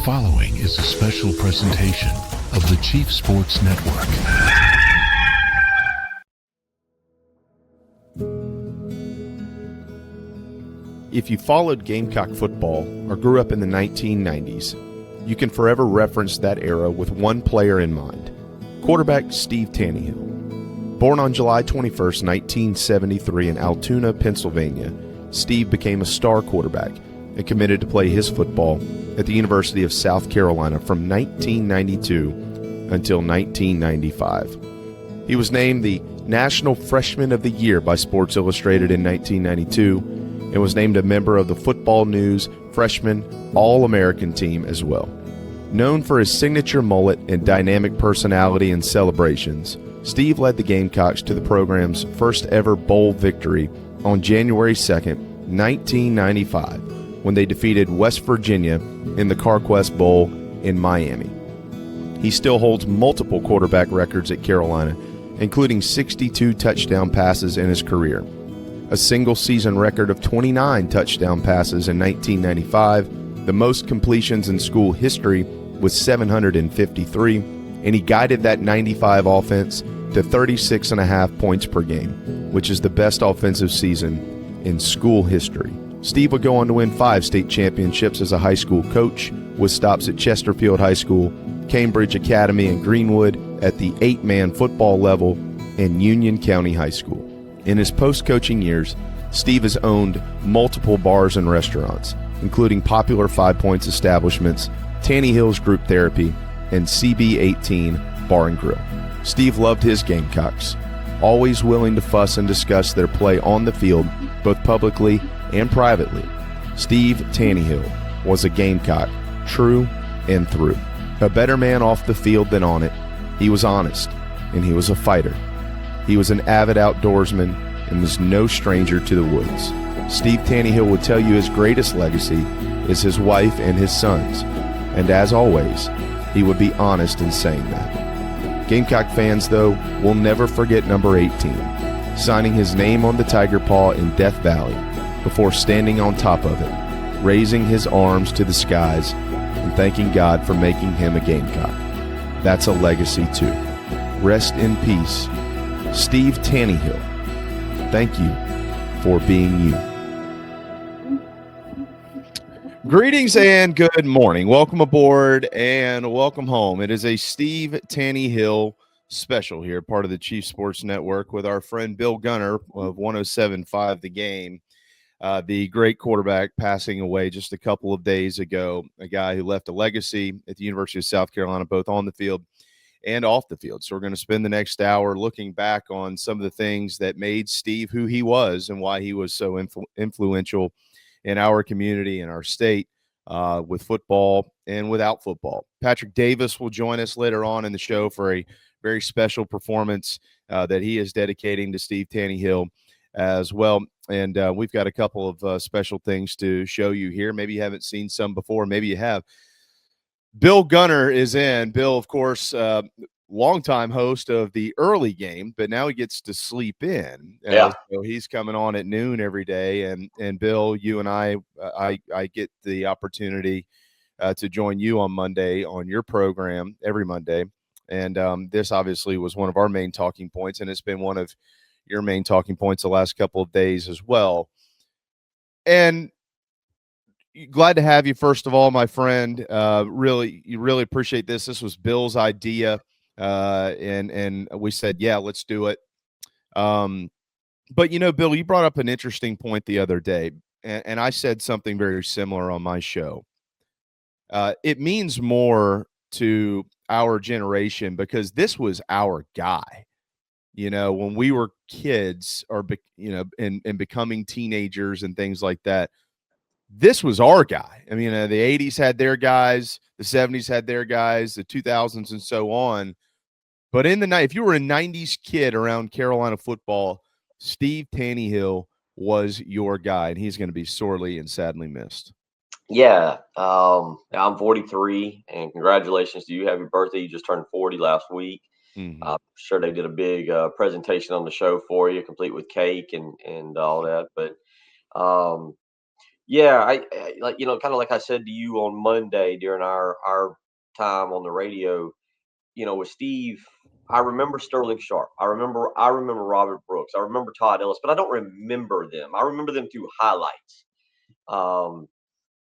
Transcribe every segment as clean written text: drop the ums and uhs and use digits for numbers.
following is a special presentation of the Chief Sports Network. If you followed Gamecock football or grew up in the 1990s, you can forever reference that era with one player in mind, quarterback Steve Tanneyhill. Born on July 21, 1973 in Altoona, Pennsylvania, Steve became a star quarterback and committed to play his football at the University of South Carolina from 1992 until 1995. He was named the National Freshman of the Year by Sports Illustrated in 1992 and was named a member of the Football News Freshman All-American team as well. Known for his signature mullet and dynamic personality in celebrations, Steve led the Gamecocks to the program's first ever bowl victory on January 2nd, 1995, when they defeated West Virginia in the CarQuest Bowl in Miami. He still holds multiple quarterback records at Carolina, including 62 touchdown passes in his career, a single season record of 29 touchdown passes in 1995, the most completions in school history with 753, and he guided that 95 offense to 36.5 points per game, which is the best offensive season in school history. Steve would go on to win 5 state championships as a high school coach, with stops at Chesterfield High School, Cambridge Academy, and Greenwood at the 8-man football level, and Union County High School. In his post-coaching years, Steve has owned multiple bars and restaurants, including popular 5 Points establishments, Taneyhill's Group Therapy, and CB18 Bar and Grill. Steve loved his Gamecocks, always willing to fuss and discuss their play on the field, both publicly and privately. Steve Tanneyhill was a Gamecock, true and through. A better man off the field than on it. He was honest, and he was a fighter. He was an avid outdoorsman and was no stranger to the woods. Steve Tanneyhill would tell you his greatest legacy is his wife and his sons, and as always, he would be honest in saying that. Gamecock fans, though, will never forget number 18, signing his name on the tiger paw in Death Valley before standing on top of it, raising his arms to the skies and thanking God for making him a Gamecock. That's a legacy, too. Rest in peace, Steve Tanneyhill. Thank you for being you. Greetings and good morning. Welcome aboard and welcome home. It is a Steve Tanneyhill special here, part of the Chief Sports Network, with our friend Bill Gunter of 107.5 The Game. The great quarterback passing away just a couple of days ago, a guy who left a legacy at the University of South Carolina, both on the field and off the field. So we're going to spend the next hour looking back on some of the things that made Steve who he was and why he was so influential in our community and our state with football and without football. Patrick Davis will join us later on in the show for a very special performance that he is dedicating to Steve Tanneyhill as well. And we've got a couple of special things to show you here. Maybe you haven't seen some before. Maybe you have. Bill Gunter is in. Bill, of course, longtime host of the early game, but now he gets to sleep in. So he's coming on at noon every day. And Bill, you and I get the opportunity to join you on Monday on your program every Monday. And this obviously was one of our main talking points, and it's been one of your main talking points the last couple of days as well. And glad to have you, first of all, my friend. Really appreciate this. This was Bill's idea, and we said, yeah, let's do it. But, Bill, you brought up an interesting point the other day, and I said something very similar on my show. It means more to our generation because this was our guy. When we were kids or, and becoming teenagers and things like that, this was our guy. I mean, the 80s had their guys, the 70s had their guys, the 2000s and so on. But in the night, if you were a 90s kid around Carolina football, Steve Tanneyhill was your guy, and he's going to be sorely and sadly missed. Yeah, I'm 43, and congratulations to you. Happy birthday. You just turned 40 last week. Mm-hmm. I'm sure they did a big presentation on the show for you, complete with cake and all that. But Yeah, I like, kind of like I said to you on Monday during our time on the radio, with Steve, I remember Sterling Sharp. I remember Robert Brooks. I remember Todd Ellis, but I don't remember them. I remember them through highlights. Um,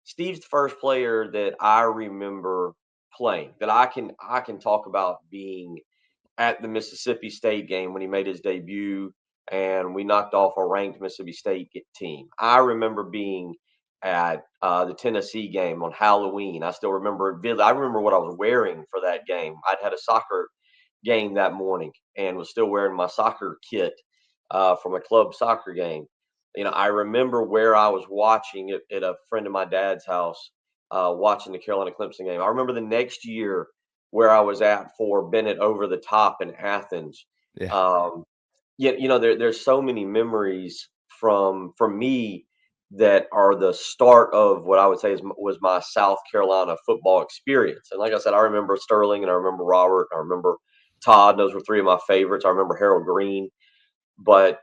Steve's the first player that I remember playing that I can talk about being at the Mississippi State game when he made his debut and we knocked off a ranked Mississippi State team. I remember being at the Tennessee game on Halloween. I still remember it vividly. I remember what I was wearing for that game. I'd had a soccer game that morning and was still wearing my soccer kit from a club soccer game. I remember where I was watching it at a friend of my dad's house, watching the Carolina Clemson game. I remember the next year where I was at for Bennett Over the Top in Athens. Yeah. Um, there's so many memories from me that are the start of what I would say was my South Carolina football experience. And like I said, I remember Sterling and I remember Robert. And I remember Todd. Those were three of my favorites. I remember Harold Green. But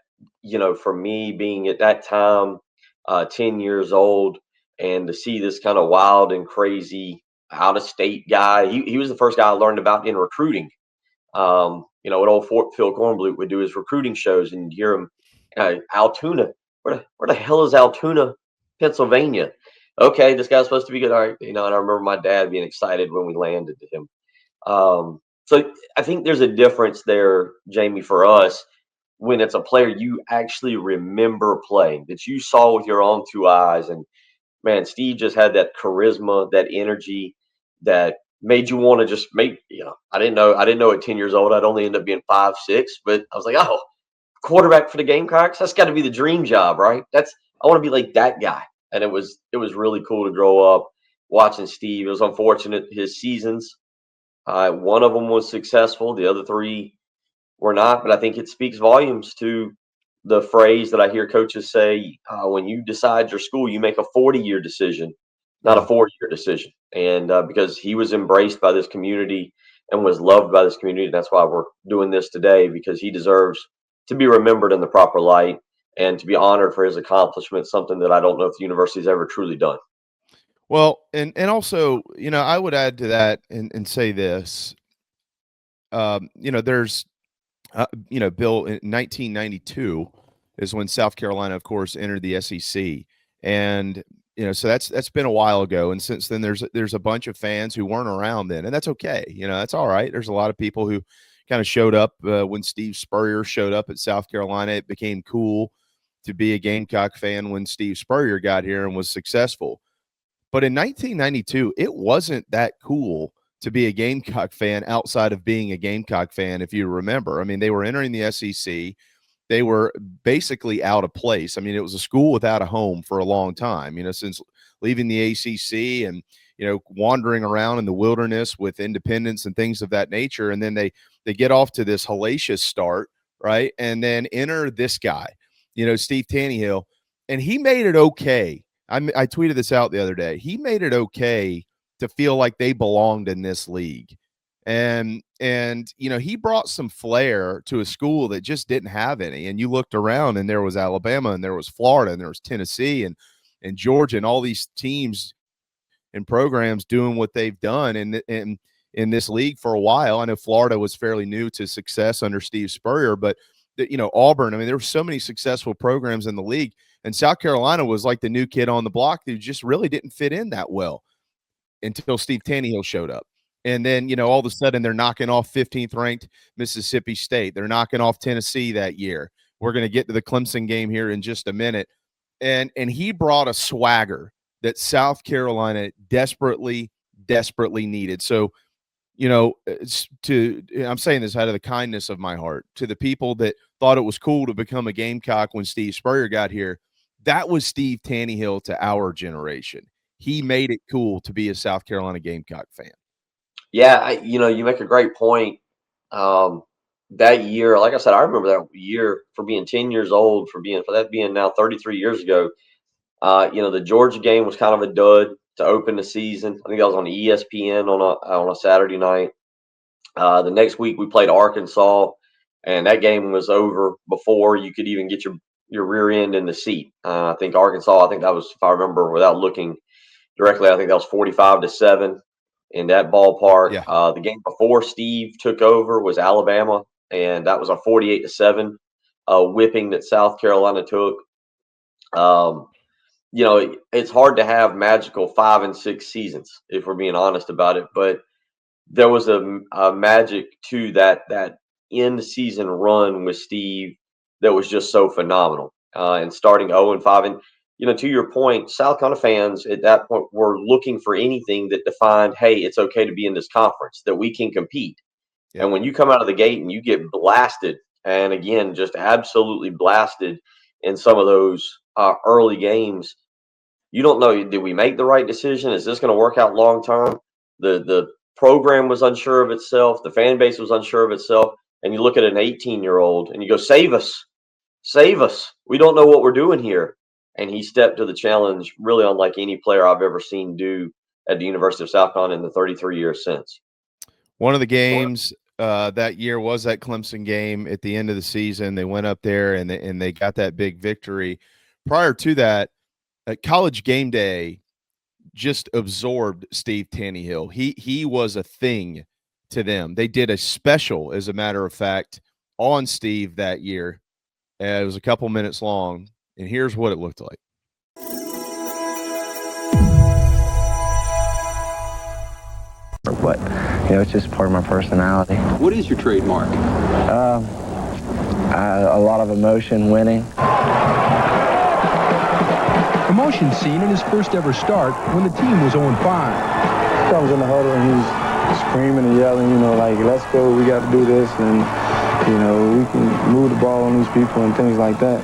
for me being at that time, 10 years old, and to see this kind of wild and crazy out of state guy, he was the first guy I learned about in recruiting. At old Fort Phil Kornblut would do his recruiting shows, and you hear him, Altoona. Where the hell is Altoona, Pennsylvania? Okay, this guy's supposed to be good. All right, and I remember my dad being excited when we landed to him. So I think there's a difference there, Jamie, for us when it's a player you actually remember playing that you saw with your own two eyes. And man, Steve just had that charisma, that energy that made you want to just make, I didn't know at 10 years old, I'd only end up being 5'6", but I was like, oh, quarterback for the Gamecocks, that's got to be the dream job, right? I want to be like that guy. And it was really cool to grow up watching Steve. It was unfortunate his seasons. One of them was successful, the other three were not, but I think it speaks volumes to the phrase that I hear coaches say, when you decide your school, you make a 40-year decision, not a Yeah. 4-year decision. And because he was embraced by this community and was loved by this community, that's why we're doing this today, because he deserves to be remembered in the proper light and to be honored for his accomplishments, something that I don't know if the university's ever truly done. Well, and also, I would add to that and say this. There's Bill, in 1992 is when South Carolina, of course, entered the SEC, and so that's been a while ago. And since then, there's a bunch of fans who weren't around then, and that's okay. That's all right. There's a lot of people who kind of showed up when Steve Spurrier showed up at South Carolina. It became cool to be a Gamecock fan when Steve Spurrier got here and was successful. But in 1992, it wasn't that cool to be a Gamecock fan outside of being a Gamecock fan, if you remember. I mean, they were entering the SEC. They were basically out of place. I mean, it was a school without a home for a long time, since leaving the ACC and, wandering around in the wilderness with independence and things of that nature. And then they get off to this hellacious start, right? And then enter this guy, Steve Tanneyhill, and he made it okay. I tweeted this out the other day. He made it okay to feel like they belonged in this league. And he brought some flair to a school that just didn't have any. And you looked around and there was Alabama and there was Florida and there was Tennessee and Georgia and all these teams and programs doing what they've done in this league for a while. I know Florida was fairly new to success under Steve Spurrier, but Auburn, I mean, there were so many successful programs in the league, and South Carolina was like the new kid on the block who just really didn't fit in that well until Steve Tanneyhill showed up. And then, all of a sudden they're knocking off 15th ranked Mississippi State. They're knocking off Tennessee that year. We're going to get to the Clemson game here in just a minute. And he brought a swagger that South Carolina desperately needed. So, I'm saying this out of the kindness of my heart, to the people that thought it was cool to become a Gamecock when Steve Spurrier got here, that was Steve Tanneyhill to our generation. He made it cool to be a South Carolina Gamecock fan. Yeah, you make a great point. That year, like I said, I remember that year for being 10 years old, for that being now 33 years ago. The Georgia game was kind of a dud to open the season. I think that was on ESPN on a Saturday night. The next week we played Arkansas, and that game was over before you could even get your rear end in the seat. I think Arkansas, I think that was, if I remember without looking directly, I think that was 45-7 in that ballpark. Yeah. The game before Steve took over was Alabama, and that was a 48-7 whipping that South Carolina took. It's hard to have magical 5 and 6 seasons if we're being honest about it, but there was a magic to that end season run with Steve that was just so phenomenal. And starting 0-5, and to your point, South Carolina fans at that point were looking for anything that defined, hey, it's okay to be in this conference, that we can compete. Yep. And when you come out of the gate and you get blasted, and again, just absolutely blasted in some of those early games, you don't know, did we make the right decision? Is this going to work out long term? The program was unsure of itself. The fan base was unsure of itself. And you look at an 18-year-old and you go, save us. Save us. We don't know what we're doing here. And he stepped to the challenge really unlike any player I've ever seen do at the University of South Carolina in the 33 years since. One of the games that year was that Clemson game at the end of the season. They went up there and they got that big victory. Prior to that, College Game Day just absorbed Steve Tanneyhill. He was a thing to them. They did a special, as a matter of fact, on Steve that year. It was a couple minutes long, and here's what it looked like. But it's just part of my personality. What is your trademark? A lot of emotion, winning. Emotion seen in his first ever start when the team was 0-5. He comes in the huddle and he's screaming and yelling, like, let's go, we got to do this, and, we can move the ball on these people and things like that.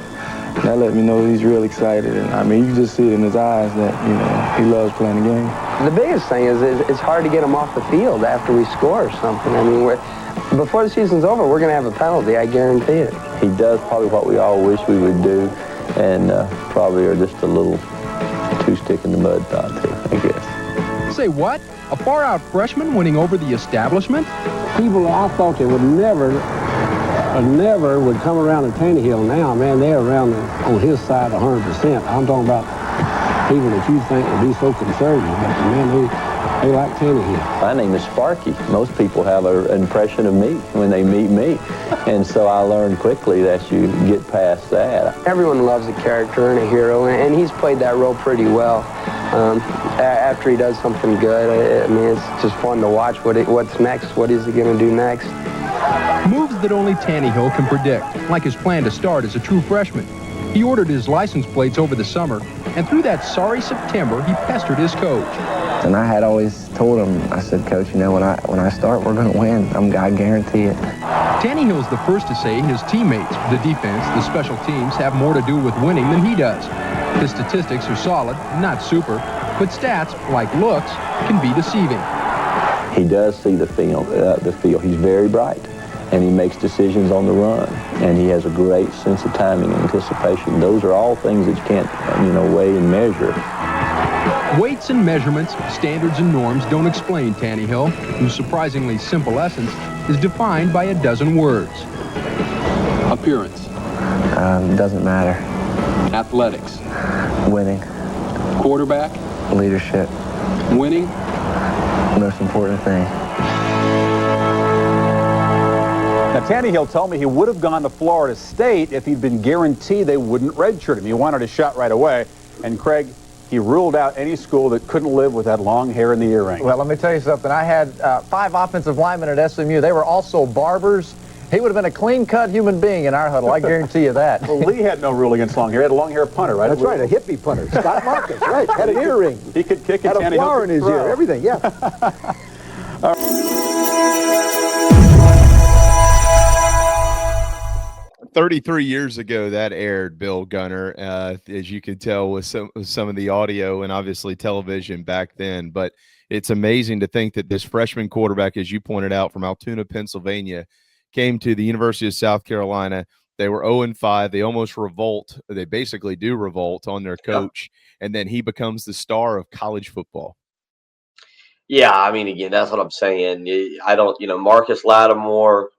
That let me know he's real excited. And, you can just see it in his eyes that, he loves playing the game. The biggest thing is it's hard to get him off the field after we score or something. Before the season's over, we're going to have a penalty, I guarantee it. He does probably what we all wish we would do, and probably are just a little too stick in the mud thought too, I guess. Say what? A far-out freshman winning over the establishment? People I thought they would never would come around to Taneyhill now, man, they're around on his side 100%. I'm talking about people that you think would be so conservative, but man, they like Taneyhill. My name is Sparky. Most people have an impression of me when they meet me, and so I learned quickly that you get past that. Everyone loves a character and a hero, and he's played that role pretty well. After he does something good, it's just fun to watch what's next. What is he going to do next? Moves that only Taneyhill can predict, like his plan to start as a true freshman. He ordered his license plates over the summer, and through that sorry September, he pestered his coach. And I had always told him, I said, Coach, when I start, we're going to win. I guarantee it. Tanneyhill's the first to say his teammates, the defense, the special teams, have more to do with winning than he does. His statistics are solid, not super, but stats, like looks, can be deceiving. He does see the field. He's very bright, and he makes decisions on the run, and he has a great sense of timing and anticipation. Those are all things that you can't, weigh and measure. Weights and measurements, standards and norms don't explain Taneyhill, whose surprisingly simple essence is defined by a dozen words. Appearance. Doesn't matter. Athletics. Winning. Quarterback. Leadership. Winning. Most important thing. Now, Taneyhill told me he would have gone to Florida State if he'd been guaranteed they wouldn't redshirt him. He wanted a shot right away. And, Craig, he ruled out any school that couldn't live with that long hair and the earring. Well, let me tell you something. I had 5 offensive linemen at SMU. They were also barbers. He would have been a clean-cut human being in our huddle. I guarantee you that. Well, Lee had no rule against long hair. He had a long-hair punter, right? That's right, a hippie punter. Scott Marcus, right. Had an earring. He could kick it. Had a flower in his ear. Everything, yeah. 33 years ago that aired, Bill Gunter, as you could tell with some of the audio and obviously television back then. But it's amazing to think that this freshman quarterback, as you pointed out, from Altoona, Pennsylvania, came to the University of South Carolina. They were 0-5. They almost revolt. They basically do revolt on their coach. And then he becomes the star of college football. Yeah, again, that's what I'm saying. I don't, Marcus Lattimore,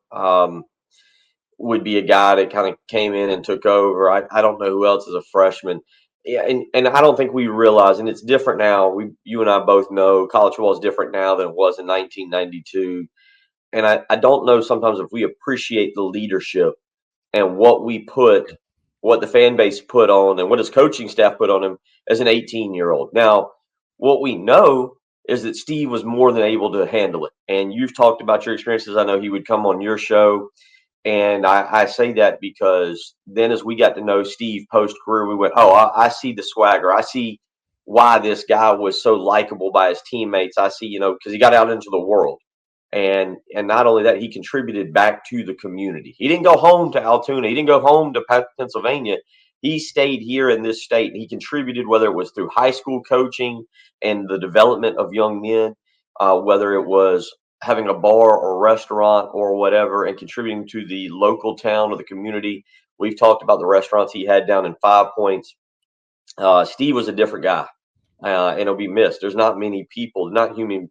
would be a guy that kind of came in and took over. I don't know who else is a freshman. Yeah, and I don't think we realize, and it's different now. You and I both know college football is different now than it was in 1992. And I don't know sometimes if we appreciate the leadership and what the fan base put on and what his coaching staff put on him as an 18-year-old. Now, what we know is that Steve was more than able to handle it. And you've talked about your experiences. I know he would come on your show. And I say that because then as we got to know Steve post-career, we went, oh, I see the swagger. I see why this guy was so likable by his teammates. I see, because he got out into the world. And not only that, he contributed back to the community. He didn't go home to Altoona. He didn't go home to Pennsylvania. He stayed here in this state, and he contributed, whether it was through high school coaching and the development of young men, whether it was having a bar or restaurant or whatever, and contributing to the local town or the community. We've talked about the restaurants he had down in 5 Points. Steve was a different guy, and he'll be missed. There's not many people,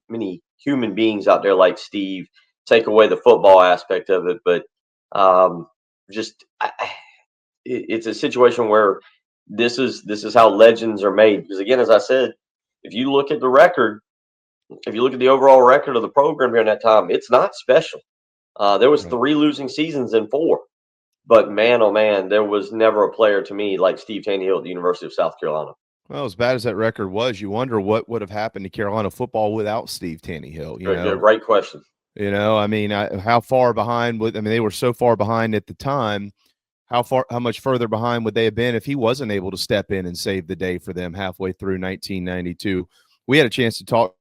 many human beings out there like Steve. Take away the football aspect of it, but it's a situation where this is how legends are made. Because again, as I said, if you look at the record, if you look at the overall record of the program during that time, it's not special. There was 3 losing seasons in 4. But man, oh man, there was never a player to me like Steve Tanneyhill at the University of South Carolina. Well, as bad as that record was, you wonder what would have happened to Carolina football without Steve Tanneyhill. Great question. I mean, how far behind they were so far behind at the time. How much further behind would they have been if he wasn't able to step in and save the day for them halfway through 1992? We had a chance to talk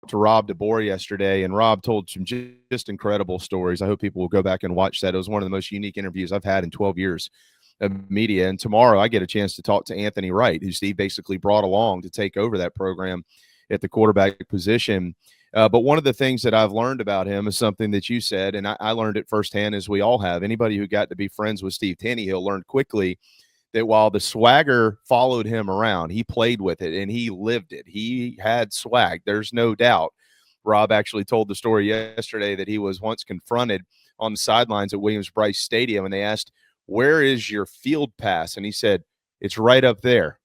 to Rob DeBoer yesterday, and Rob told some just incredible stories. I hope people will go back and watch that. It was one of the most unique interviews I've had in 12 years of media. And tomorrow I get a chance to talk to Anthony Wright, who Steve basically brought along to take over that program at the quarterback position. But one of the things that I've learned about him is something that you said, and I learned it firsthand, as we all have. Anybody who got to be friends with Steve Tanneyhill learned quickly that while the swagger followed him around, he played with it and he lived it. He had swag. There's no doubt. Rob actually told the story yesterday that he was once confronted on the sidelines at Williams-Brice Stadium, and they asked, "Where is your field pass?" And he said, "It's right up there.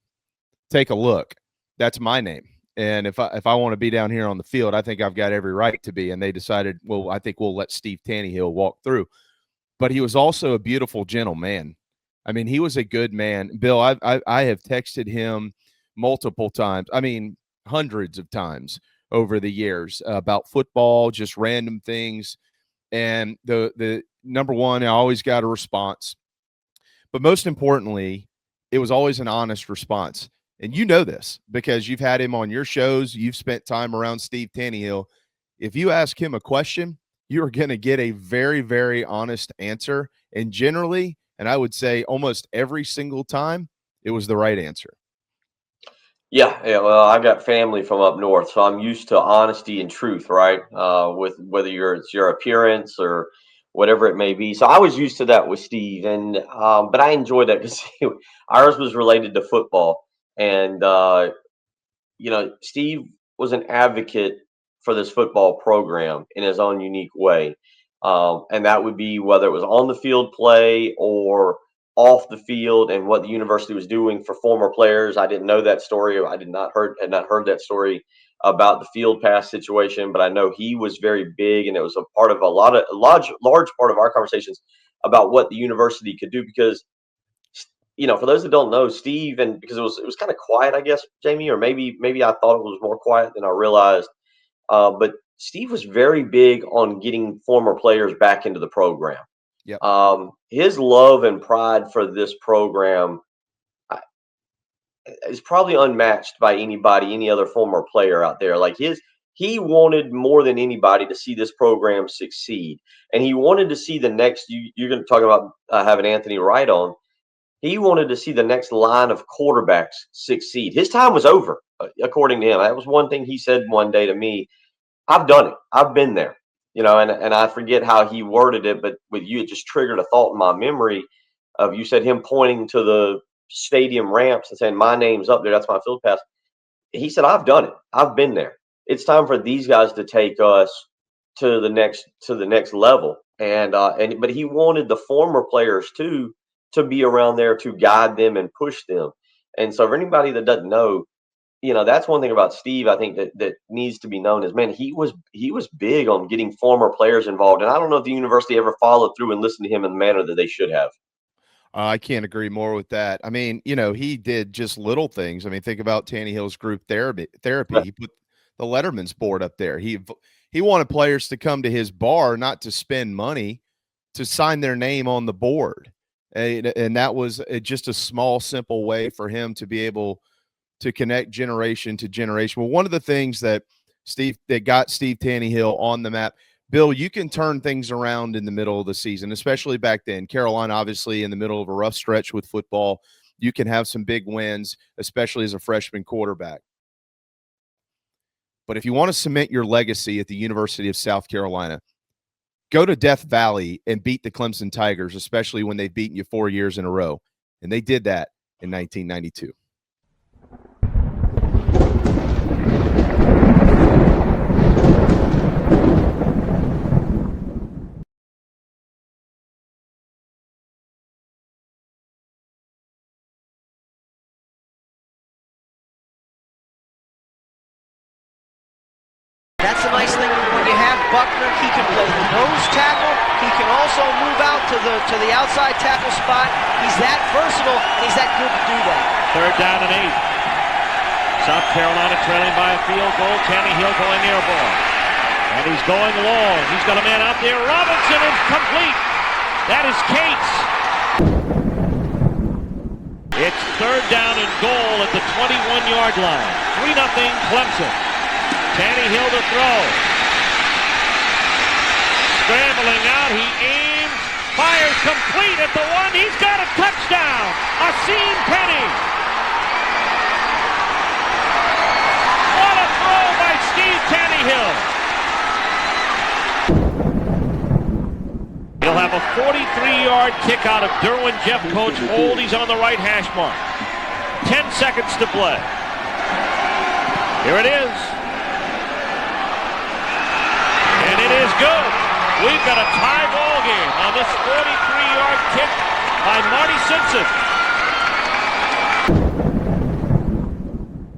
Take a look. That's my name. And if I want to be down here on the field, I think I've got every right to be." And they decided, well, I think we'll let Steve Tanneyhill walk through. But he was also a beautiful, gentle man. I mean, he was a good man. Bill, I have texted him multiple times. I mean, hundreds of times over the years about football, just random things. And the number one, I always got a response. But most importantly, it was always an honest response. And you know this because you've had him on your shows. You've spent time around Steve Tanneyhill. If you ask him a question, you are going to get a very, very honest answer. And generally, and I would say almost every single time, it was the right answer. Yeah. Well, I got family from up north, so I'm used to honesty and truth, right? With whether it's your appearance or whatever it may be. So I was used to that with Steve, and but I enjoyed that because ours was related to football, and Steve was an advocate for this football program in his own unique way, and that would be whether it was on the field play or off the field, and what the university was doing for former players. I didn't know that story. I had not heard that story about the field pass situation, but I know he was very big, and it was a part of a large part of our conversations about what the university could do. Because for those that don't know, Steve, and because it was kind of quiet, I guess, Jamie, or maybe I thought it was more quiet than I realized. But Steve was very big on getting former players back into the program. Yep. His love and pride for this program is probably unmatched by any other former player out there. Like he wanted more than anybody to see this program succeed, and he wanted to see the next. You're going to talk about having Anthony Wright on. He wanted to see the next line of quarterbacks succeed. His time was over, according to him. That was one thing he said one day to me. I've done it. I've been there. And I forget how he worded it, but with you, it just triggered a thought in my memory of, you said, him pointing to the stadium ramps and saying, "My name's up there. That's my field pass." He said, "I've done it. I've been there. It's time for these guys to take us to the next level." But he wanted the former players too to be around there to guide them and push them. And so, for anybody that doesn't know, that's one thing about Steve. I think that needs to be known is, man, he was big on getting former players involved. And I don't know if the university ever followed through and listened to him in the manner that they should have. I can't agree more with that. I mean, he did just little things. I mean, think about Taneyhill's group therapy. Right. He put the Letterman's board up there. He wanted players to come to his bar, not to spend money, to sign their name on the board. And that was just a small, simple way for him to be able to connect generation to generation. Well, one of the things that got Steve Tanneyhill on the map, Bill, you can turn things around in the middle of the season, especially back then. Carolina, obviously, in the middle of a rough stretch with football. You can have some big wins, especially as a freshman quarterback. But if you want to cement your legacy at the University of South Carolina, go to Death Valley and beat the Clemson Tigers, especially when they've beaten you 4 years in a row. And they did that in 1992. That's the nice thing when you have Buckner. He can play the nose tackle. He can also move out to the outside tackle spot. He's that versatile, and he's that good to do that. 3rd down and 8. South Carolina trailing by a field goal. Taneyhill going airborne. And he's going long. He's got a man out there. Robinson is complete. That is Cates. It's 3rd down and goal at the 21-yard line. 3-0 Clemson. Taneyhill to throw. Scrambling out, he aims, fires complete at the 1. He's got a touchdown. Asim Penny. What a throw by Steve Tanneyhill. He'll have a 43-yard kick out of Derwin Jeffcoat's hold. He's on the right hash mark. 10 seconds to play. Here it is. And it is good. We've got a tie ball game on this 43-yard kick by Marty Simpson.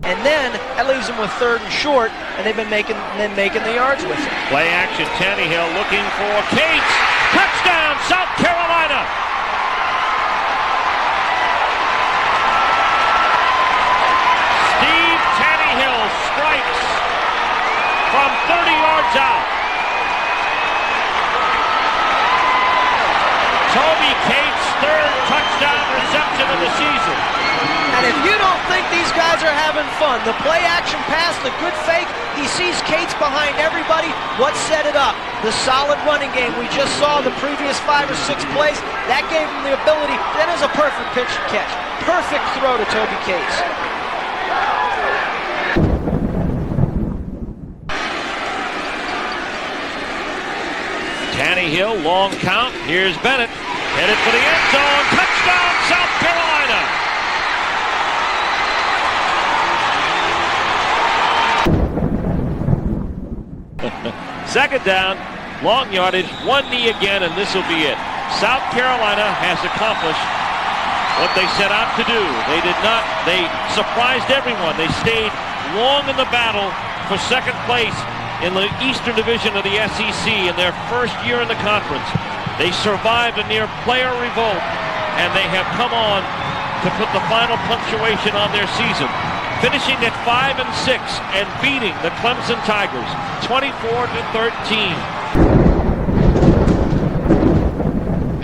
And then that leaves them with 3rd and short, and they've been making the yards with it. Play action, Taneyhill looking for Cates. Touchdown, South Carolina. Steve Tanneyhill strikes from 30 yards out. Toby Cates' 3rd touchdown reception of the season. And if you don't think these guys are having fun, the play action pass, the good fake, he sees Cates behind everybody. What set it up? The solid running game we just saw the previous 5 or 6 plays. That gave him the ability. That is a perfect pitch and catch. Perfect throw to Toby Cates. Taneyhill, long count. Here's Bennett. Headed for the end zone. Touchdown, South Carolina. Second down, long yardage, 1 knee again, and this will be it. South Carolina has accomplished what they set out to do. They surprised everyone. They stayed long in the battle for second place in the Eastern Division of the SEC in their first year in the conference. They survived a near player revolt, and they have come on to put the final punctuation on their season, finishing at 5-6 and beating the Clemson Tigers 24-13.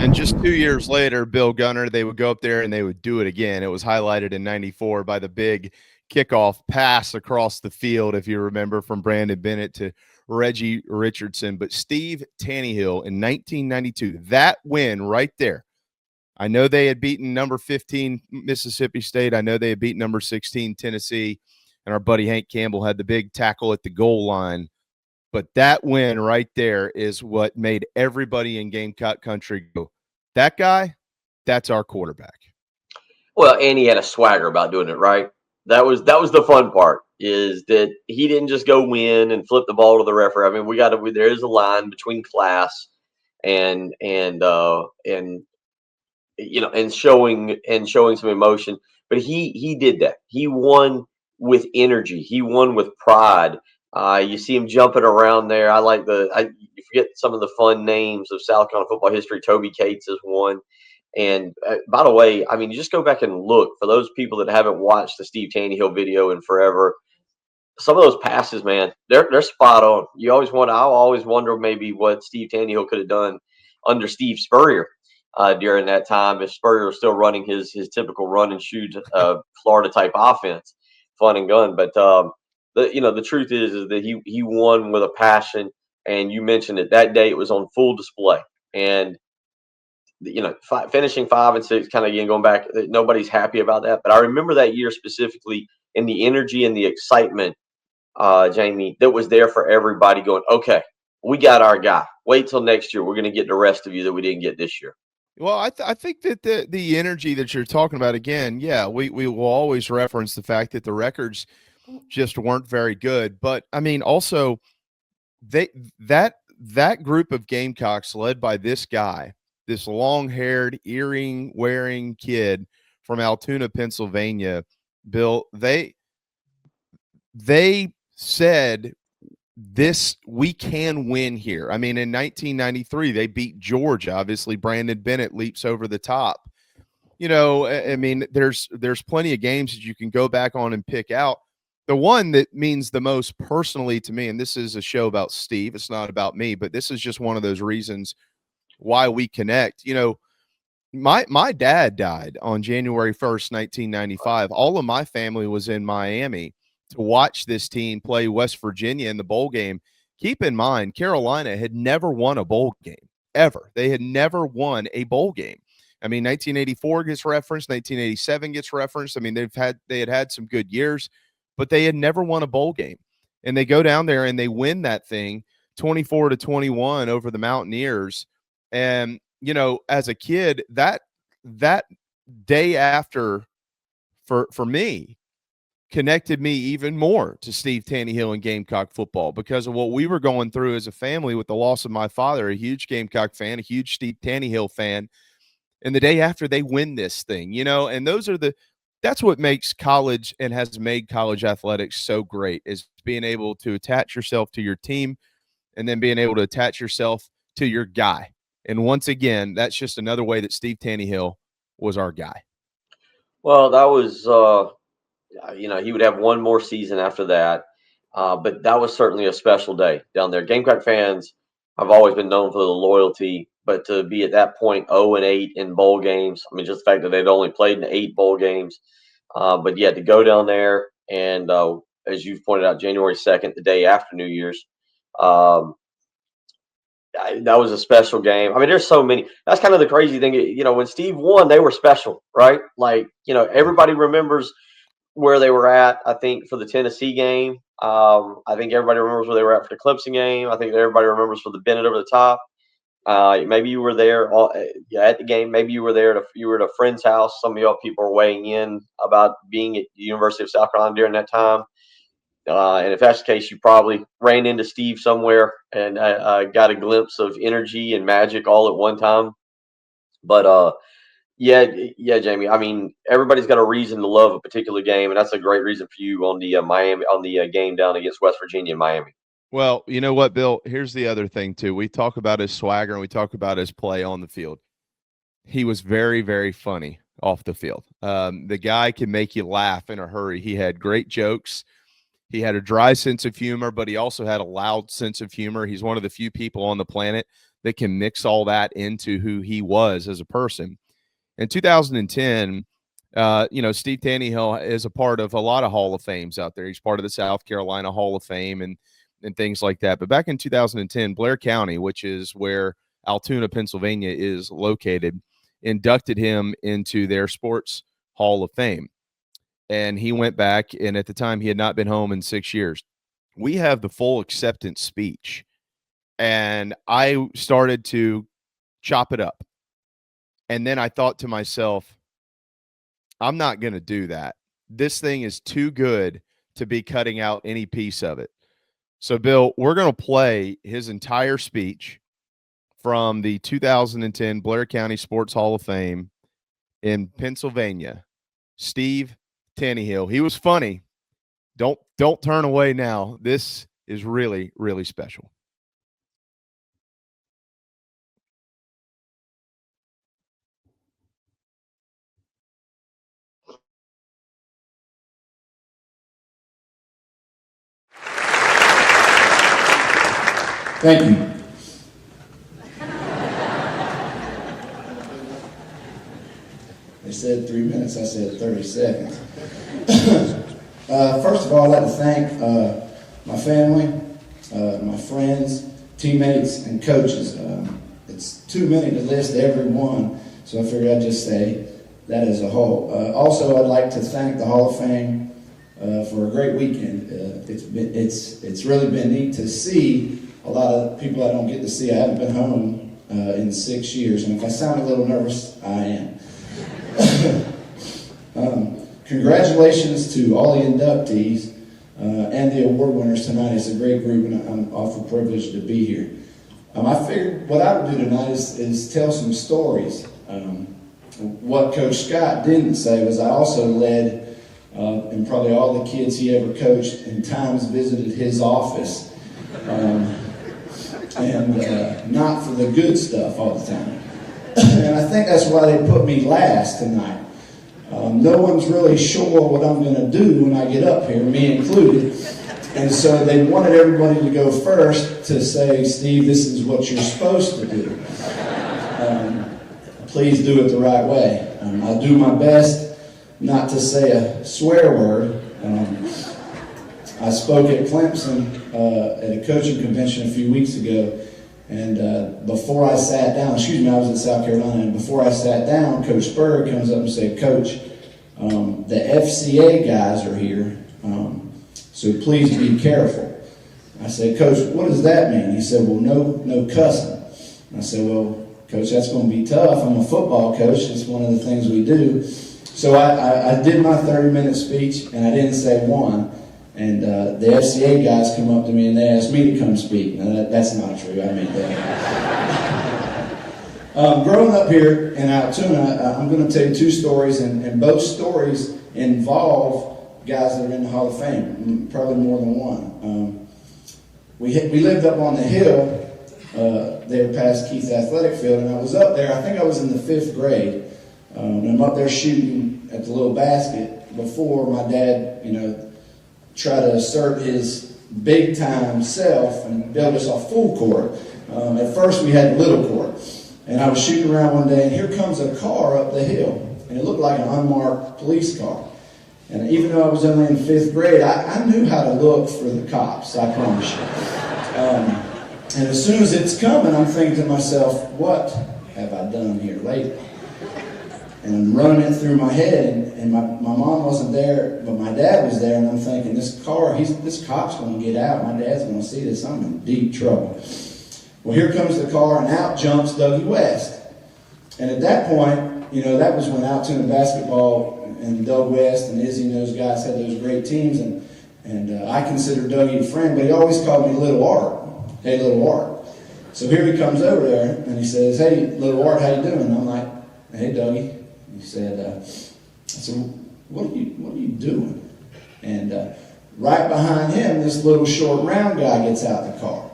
And just 2 years later, Bill Gunter, they would go up there and they would do it again. It was highlighted in '94 by the big kickoff pass across the field, if you remember, from Brandon Bennett to Reggie Richardson. But Steve Tanneyhill in 1992, that win right there. I know they had beaten number 15 Mississippi State. I know they had beaten number 16 Tennessee, and our buddy Hank Campbell had the big tackle at the goal line. But that win right there is what made everybody in Gamecock country go, that guy, that's our quarterback. Well, and he had a swagger about doing it, right? That was the fun part, is that he didn't just go win and flip the ball to the referee. I mean, there is a line between class and and showing some emotion. But he did that. He won with energy. He won with pride. You see him jumping around there. You forget some of the fun names of South Carolina football history. Toby Cates is one. And by the way, I mean, just go back and look for those people that haven't watched the Steve Tanneyhill video in forever. Some of those passes, man, they're spot on. I'll always wonder maybe what Steve Tanneyhill could have done under Steve Spurrier during that time if Spurrier was still running his typical run and shoot Florida type offense, fun and gun. But the truth is that he won with a passion, and you mentioned it that day. It was on full display, and finishing 5-6, kind of again going back, nobody's happy about that. But I remember that year specifically, and the energy and the excitement, Jamie, that was there for everybody. Going, okay, we got our guy. Wait till next year. We're going to get the rest of you that we didn't get this year. Well, I think that the energy that you're talking about, again, yeah, we will always reference the fact that the records just weren't very good. But I mean, also that group of Gamecocks led by this guy, this long-haired, earring-wearing kid from Altoona, Pennsylvania, Bill, they said we can win here. I mean, in 1993, they beat Georgia. Obviously, Brandon Bennett leaps over the top. I mean, there's plenty of games that you can go back on and pick out. The one that means the most personally to me, and this is a show about Steve, it's not about me, but this is just one of those reasons why we connect. My dad died on January 1st, 1995. All of my family was in Miami to watch this team play West Virginia in the bowl game. Keep in mind, Carolina had never won a bowl game, ever. They had never won a bowl game. I mean, 1984 gets referenced, 1987 gets referenced. I mean, they had some good years, but they had never won a bowl game. And they go down there and they win that thing 24-21 over the Mountaineers. And, as a kid, that day after for me connected me even more to Steve Tanneyhill and Gamecock football because of what we were going through as a family with the loss of my father, a huge Gamecock fan, a huge Steve Tanneyhill fan. And the day after they win this thing, and that's what makes college and has made college athletics so great, is being able to attach yourself to your team and then being able to attach yourself to your guy. And once again, that's just another way that Steve Tanneyhill was our guy. Well, that was, he would have one more season after that. But that was certainly a special day down there. Gamecock fans have always been known for the loyalty, but to be at that point 0-8 in bowl games, I mean, just the fact that they'd only played in 8 bowl games. But yeah, to go down there and, as you've pointed out, January 2nd, the day after New Year's, that was a special game. I mean, there's so many. That's kind of the crazy thing. When Steve won, they were special, right? Like, everybody remembers where they were at, I think, for the Tennessee game. I think everybody remembers where they were at for the Clemson game. I think everybody remembers for the Bennett over the top. Maybe you were there at the game. Maybe you were there. You were at a friend's house. Some of y'all people are weighing in about being at the University of South Carolina during that time. And if that's the case, you probably ran into Steve somewhere and got a glimpse of energy and magic all at one time. But yeah, Jamie. I mean, everybody's got a reason to love a particular game, and that's a great reason for you on the game down against West Virginia in Miami. Well, you know what, Bill? Here's the other thing too. We talk about his swagger and we talk about his play on the field. He was very, very funny off the field. The guy can make you laugh in a hurry. He had great jokes. He had a dry sense of humor, but he also had a loud sense of humor. He's one of the few people on the planet that can mix all that into who he was as a person. In 2010, Steve Tanneyhill is a part of a lot of Hall of Fames out there. He's part of the South Carolina Hall of Fame and things like that. But back in 2010, Blair County, which is where Altoona, Pennsylvania is located, inducted him into their Sports Hall of Fame. And he went back, and at the time, he had not been home in 6 years. We have the full acceptance speech, and I started to chop it up. And then I thought to myself, I'm not going to do that. This thing is too good to be cutting out any piece of it. So, Bill, we're going to play his entire speech from the 2010 Blair County Sports Hall of Fame in Pennsylvania, Steve Tanneyhill. He was funny. Don't turn away now. This is really, really special. Thank you. They said 3 minutes, I said 30 seconds. First of all, I'd like to thank my family, my friends, teammates, and coaches. It's too many to list every one, so I figured I'd just say that as a whole. Also, I'd like to thank the Hall of Fame for a great weekend. It's really been neat to see a lot of people I don't get to see. I haven't been home in 6 years, and if I sound a little nervous, I am. Congratulations to all the inductees and the award winners tonight. It's a great group, and I'm awful privileged to be here. I figured what I would do tonight is tell some stories. What Coach Scott didn't say was I also led, and probably all the kids he ever coached, and times visited his office. And not for the good stuff all the time. And I think that's why they put me last tonight. No one's really sure what I'm going to do when I get up here, me included. And so they wanted everybody to go first to say, Steve, this is what you're supposed to do. Please do it the right way. I'll do my best not to say a swear word. I spoke at Clemson at a coaching convention a few weeks ago, and before I sat down, I was in South Carolina, and before I sat down, Coach Spurrier comes up and said, Coach, the FCA guys are here, so please be careful. I said, Coach, what does that mean? He said, well, no cussing. I said, well, Coach, that's going to be tough. I'm a football coach. It's one of the things we do. So I did my 30-minute speech, and I didn't say one. And the FCA guys come up to me and they asked me to come speak. Now, that's not true. I made that. Growing up here in Altoona, I'm going to tell you two stories, and both stories involve guys that are in the Hall of Fame, probably more than one. We lived up on the hill there past Keith Athletic Field, and I was up there. I think I was in the 5th grade. And I'm up there shooting at the little basket before my dad, try to assert his big-time self and build us a full court. At first, we had a little court. And I was shooting around one day, and here comes a car up the hill. And it looked like an unmarked police car. And even though I was only in 5th grade, I knew how to look for the cops, I promise you. And as soon as it's coming, I'm thinking to myself, what have I done here lately? And I'm running it through my head, and my mom wasn't there, but my dad was there, and I'm thinking, this cop's going to get out. My dad's going to see this. I'm in deep trouble. Well, here comes the car, and out jumps Dougie West. And at that point, that was when Altoona basketball and Doug West and Izzy and those guys had those great teams, and I considered Dougie a friend, but he always called me Little Art. Hey, Little Art. So here he comes over there, and he says, hey, Little Art, how you doing? And I'm like, hey, Dougie. He said, I said, what are you doing? And right behind him, this little short round guy gets out the car.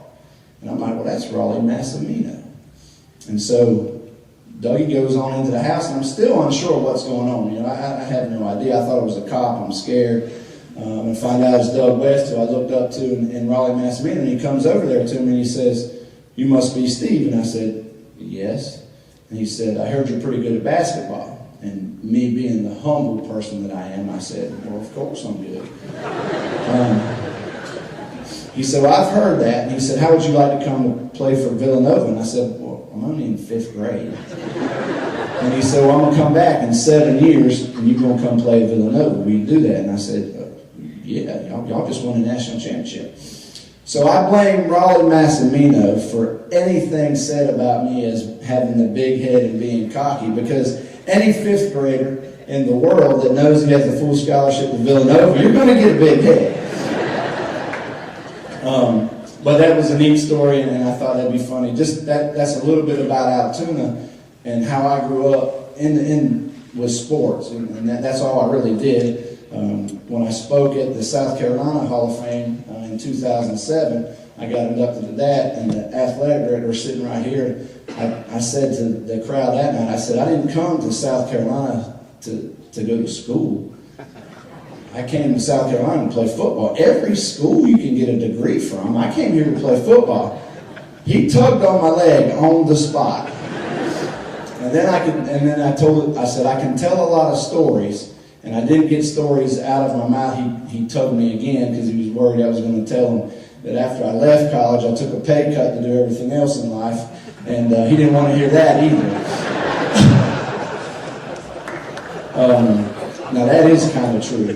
And I'm like, well, that's Raleigh Massimino. And so Dougie goes on into the house, and I'm still unsure what's going on. I have no idea. I thought it was a cop. I'm scared. And find out it's Doug West, who I looked up to in Raleigh Massimino. And he comes over there to me, and he says, you must be Steve. And I said, yes. And he said, I heard you're pretty good at basketball. And me being the humble person that I am, I said, well, of course I'm good. He said, well, I've heard that. And he said, how would you like to come to play for Villanova? And I said, well, I'm only in 5th grade. And he said, well, I'm going to come back in 7 years, and you're going to come play Villanova. Will you do that? And I said, yeah, y'all just won a national championship. So I blame Raleigh Massimino for anything said about me as having the big head and being cocky, because any 5th grader in the world that knows he has a full scholarship to Villanova, you're going to get a big head. But that was a neat story, and I thought that'd be funny. Just that's a little bit about Altoona and how I grew up with sports, and that's all I really did. When I spoke at the South Carolina Hall of Fame in 2007, I got inducted to that, and the athletic director was sitting right here. I said to the crowd that night, I said, I didn't come to South Carolina to go to school. I came to South Carolina to play football. Every school you can get a degree from. I came here to play football. He tugged on my leg on the spot. And then I said, I can tell a lot of stories, and I didn't get stories out of my mouth. He tugged me again because he was worried I was going to tell him that after I left college, I took a pay cut to do everything else in life, and he didn't want to hear that either. Now that is kind of true.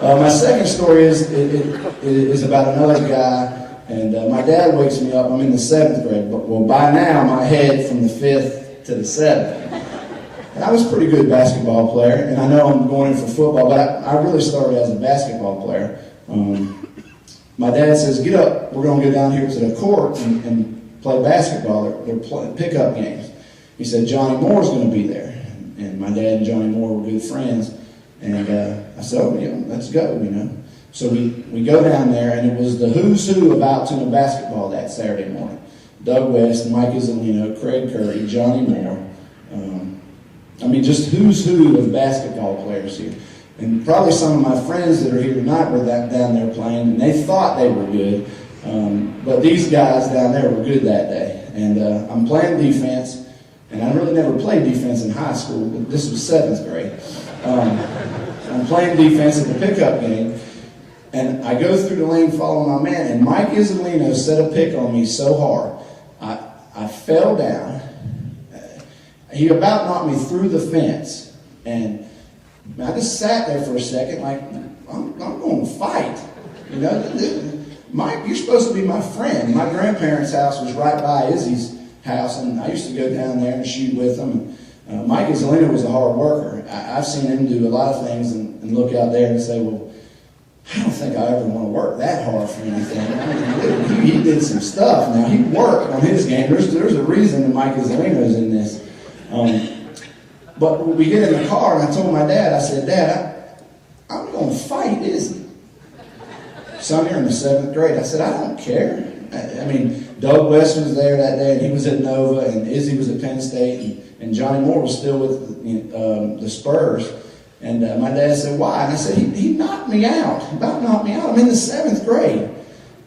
My second story is about another guy. And my dad wakes me up. I'm in the 7th grade. Well, by now, my head from the 5th to the 7th. And I was a pretty good basketball player. And I know I'm going in for football, but I really started as a basketball player. My dad says, get up. We're going to go down here to the court and play basketball. They're playing pickup games. He said, Johnny Moore's going to be there. And my dad and Johnny Moore were good friends. And I said, oh, yeah, let's go, you know. So we go down there, and it was the who's who of Altoona basketball that Saturday morning. Doug West, Mike Izzolino, Craig Curry, Johnny Moore. Just who's who of basketball players here. And probably some of my friends that are here tonight were down there playing, and they thought they were good. But these guys down there were good that day. And I'm playing defense, and I really never played defense in high school, but this was 7th grade. I'm playing defense at the pickup game. And I go through the lane following my man, and Mike Izzolino set a pick on me so hard. I fell down. He about knocked me through the fence. And I just sat there for a second like, I'm going to fight. You know, Mike, you're supposed to be my friend. My grandparents' house was right by Izzy's house, and I used to go down there and shoot with them. And, Mike Izzolino was a hard worker. I've seen him do a lot of things and look out there and say, well, I don't think I ever want to work that hard for anything. I mean, he did some stuff. Now, he worked on his game. There's a reason that Mike Izzolino's in this. But we get in the car, and I told my dad, I said, Dad, I'm going to fight Izzy. So I'm here in the 7th grade. I said, I don't care. I mean, Doug West was there that day, and he was at Nova, and Izzy was at Penn State, and Johnny Moore was still with the Spurs. And my dad said, why? And I said, he knocked me out. He about knocked me out. I'm in the 7th grade.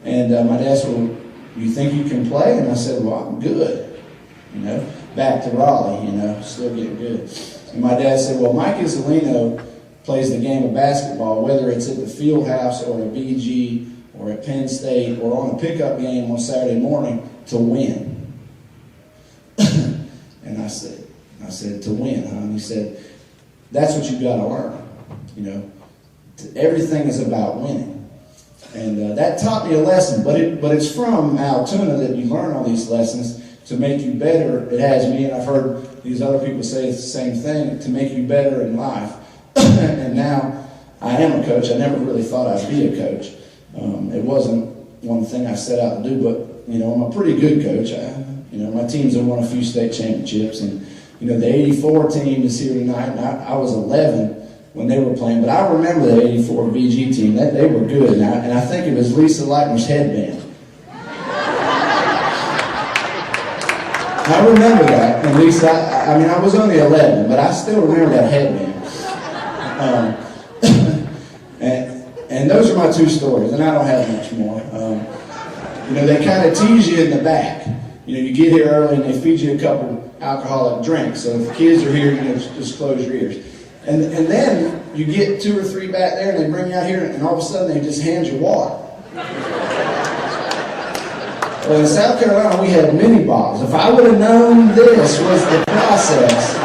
And my dad said, well, you think you can play? And I said, well, I'm good. You know, back to Raleigh, you know, still getting good. And my dad said, well, Mike Izzolino plays the game of basketball, whether it's at the field house or at BG or at Penn State or on a pickup game on Saturday morning to win. And I said, to win, huh? And he said, that's what you've got to learn. You know, everything is about winning. And that taught me a lesson, but it's from Altoona that you learn all these lessons to make you better. It has me, and I've heard these other people say it's the same thing, to make you better in life. And now I am a coach. I never really thought I'd be a coach. It wasn't one thing I set out to do, but, you know, I'm a pretty good coach. My teams have won a few state championships, and, you know, the 84 team is here tonight, and I was 11 when they were playing, but I remember the 84 BG team. They were good, and I think it was Lisa Leitner's headband. I remember that, and Lisa, I was only 11, but I still remember that headband. And those are my two stories, and I don't have much more. They kind of tease you in the back. You get here early and they feed you a couple alcoholic drinks. So if the kids are here, just close your ears. And then you get 2 or 3 back there and they bring you out here and all of a sudden they just hand you water. Well, in South Carolina, we had mini bottles. If I would have known this was the process,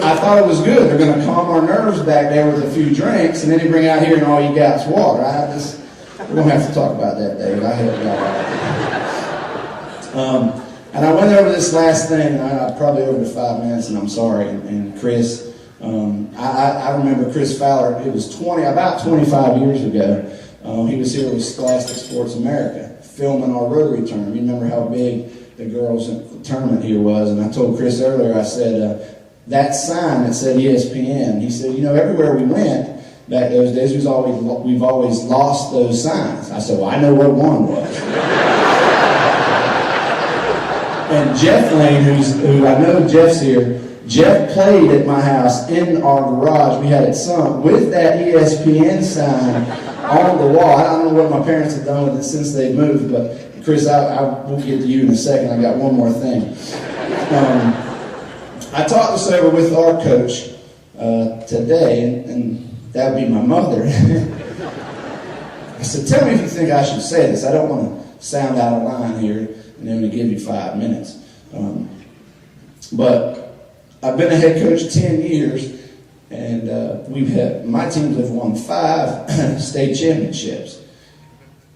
I thought it was good. They're going to calm our nerves back there with a few drinks, and then they bring out here and all you got is water. We're going to have to talk about that, David. I helped you out. And I went over this last thing, and I'm probably over to 5 minutes, and I'm sorry. And Chris, I remember Chris Fowler. It was about 25 years ago. He was here with Scholastic Sports America, filming our Rotary tournament. You remember how big the girls' tournament here was? And I told Chris earlier, I said, that sign that said ESPN, he said, everywhere we went back those days, we've always lost those signs. I said, well, I know what one was. And Jeff Lane, who I know Jeff's here, Jeff played at my house in our garage. We had it sunk with that ESPN sign on the wall. I don't know what my parents have done with it since they moved, but Chris, we'll get to you in a second. I got one more thing. I talked this over with our coach today, and that would be my mother. I said, tell me if you think I should say this. I don't want to sound out of line here, and I'm going to give you 5 minutes. But I've been a head coach 10 years, and my teams have won 5 state championships.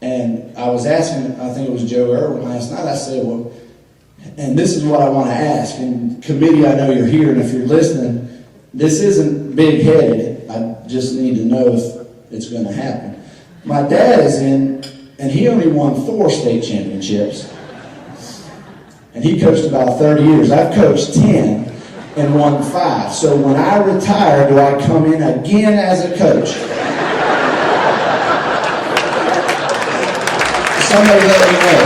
And I was asking, I think it was Joe Irwin last night, I said, well, and this is what I want to ask, and committee, I know you're here, and if you're listening, this isn't big-headed. I just need to know if it's going to happen. My dad is in, and he only won 4 state championships, and he coached about 30 years. I've coached 10 and won 5. So when I retire, do I come in again as a coach? Somebody let me know.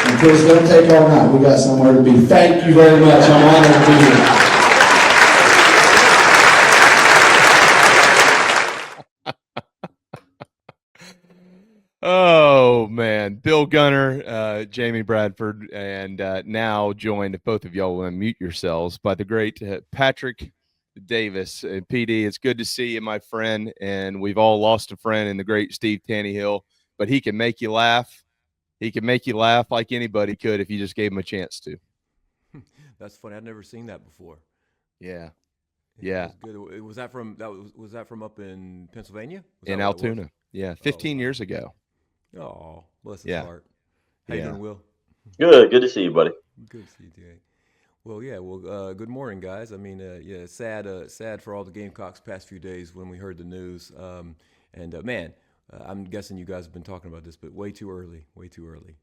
And Chris, don't take all night. We got somewhere to be. Thank you very much. I'm honored to be here. Oh, man. Bill Gunter, Jamie Bradford, and now joined, both of y'all will unmute yourselves, by the great Patrick Davis. And PD, it's good to see you, my friend. And we've all lost a friend in the great Steve Tanneyhill, but he can make you laugh. He can make you laugh like anybody could if you just gave him a chance to. That's funny. I've never seen that before. Yeah. Yeah. Good. Was that from up in Pennsylvania? In Altoona. Yeah. 15 years ago. Oh, bless his heart. How you doing, Will? Good to see you, buddy. Good to see you, Jay. Well, yeah. Well, good morning, guys. I mean, yeah, sad for all the Gamecocks past few days when we heard the news. Man, I'm guessing you guys have been talking about this, but way too early.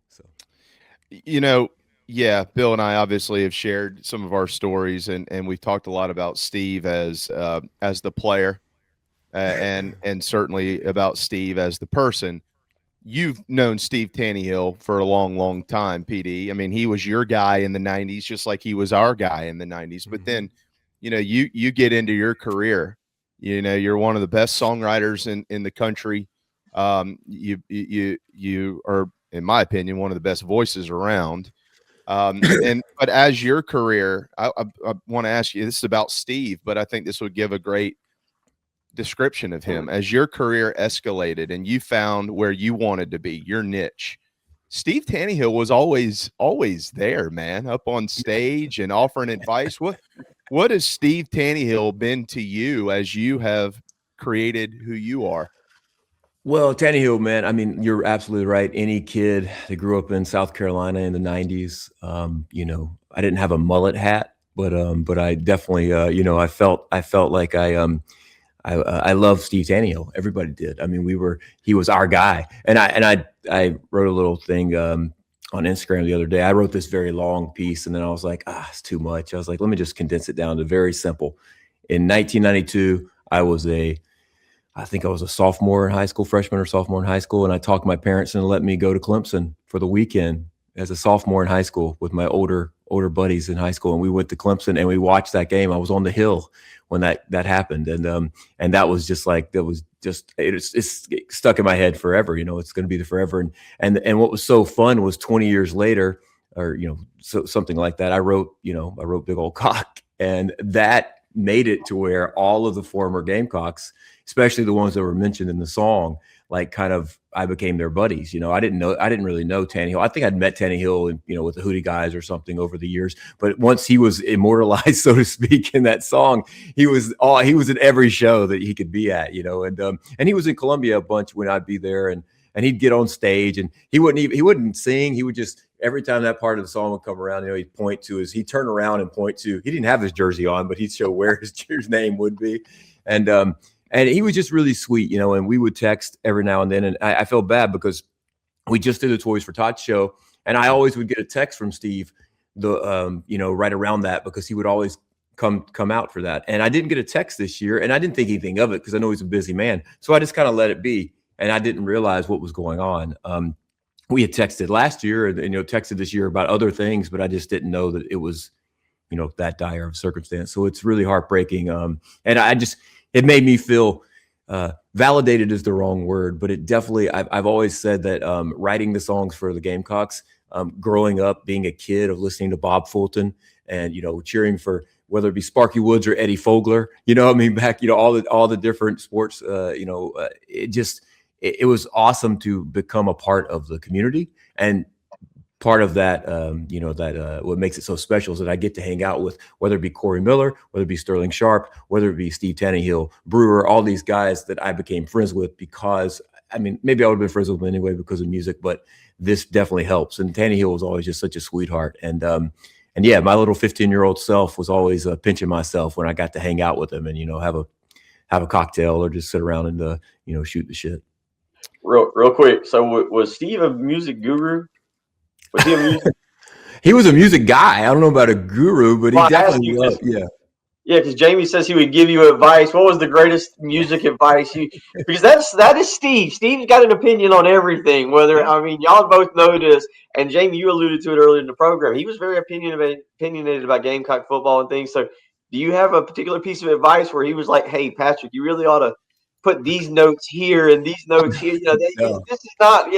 So, yeah, Bill and I obviously have shared some of our stories, and we've talked a lot about Steve as the player, and certainly about Steve as the person. You've known Steve Tanneyhill for a long, long time, PD. I mean, he was your guy in the 90s, just like he was our guy in the 90s. But then, you get into your career, you're one of the best songwriters in the country. You are, in my opinion, one of the best voices around. But as your career, I want to ask you, this is about Steve, but I think this would give a great description of him. As your career escalated and you found where you wanted to be, your niche, Steve Tanneyhill was always there, man, up on stage and offering advice. What has Steve Tanneyhill been to you as you have created who you are? Well, Taneyhill, man, I mean, you're absolutely right. Any kid that grew up in South Carolina in the 90s, I didn't have a mullet hat, but I definitely, I felt like I love Steve Tanneyhill. Everybody did. I mean, he was our guy. And I wrote a little thing on Instagram the other day. I wrote this very long piece, and then I was like, it's too much. I was like, let me just condense it down to very simple. In 1992, I think I was a sophomore in high school, freshman or sophomore in high school, and I talked my parents into letting me go to Clemson for the weekend as a sophomore in high school with my older buddies in high school, and we went to Clemson and we watched that game. I was on the hill when that happened, and that was just like it's stuck in my head forever. It's going to be the forever. And what was so fun was 20 years later, or something like that. I wrote Big Old Cock, and that made it to where all of the former Gamecocks, especially the ones that were mentioned in the song, I became their buddies. I didn't really know Taneyhill. I think I'd met Taneyhill, with the Hootie Guys or something over the years. But once he was immortalized, so to speak, in that song, he was in every show that he could be at, and he was in Columbia a bunch when I'd be there, and he'd get on stage and he wouldn't sing. He would just every time that part of the song would come around, he'd point to he'd turn around and point to, he didn't have his jersey on, but he'd show where his name would be. And he was just really sweet, and we would text every now and then. And I felt bad because we just did a Toys for Tots show, and I always would get a text from Steve, right around that, because he would always come out for that. And I didn't get a text this year, and I didn't think anything of it because I know he's a busy man. So I just kind of let it be, and I didn't realize what was going on. We had texted last year and texted this year about other things, but I just didn't know that it was, that dire of circumstance. So it's really heartbreaking. And it made me feel validated is the wrong word, but it definitely, I've always said that writing the songs for the Gamecocks, growing up, being a kid of listening to Bob Fulton and, cheering for whether it be Sparky Woods or Eddie Fogler, back, all the different sports, it was awesome to become a part of the community. And part of that, what makes it so special is that I get to hang out with, whether it be Corey Miller, whether it be Sterling Sharp, whether it be Steve Tanneyhill, Brewer, all these guys that I became friends with because, maybe I would have been friends with them anyway because of music, but this definitely helps. And Taneyhill was always just such a sweetheart. And yeah, my little 15-year-old self was always pinching myself when I got to hang out with him and, have a cocktail or just sit around and, shoot the shit. Real quick. So was Steve a music guru? Was he a music? He was a music guy. I don't know about a guru, but he definitely was. Yeah. Yeah, because Jamie says he would give you advice. What was the greatest music advice you? Because that is Steve. Steve's got an opinion on everything. Y'all both know this, and Jamie, you alluded to it earlier in the program. He was very opinionated about Gamecock football and things. So, do you have a particular piece of advice where he was like, "Hey, Patrick, you really ought to put these notes here and these notes here"? This is not,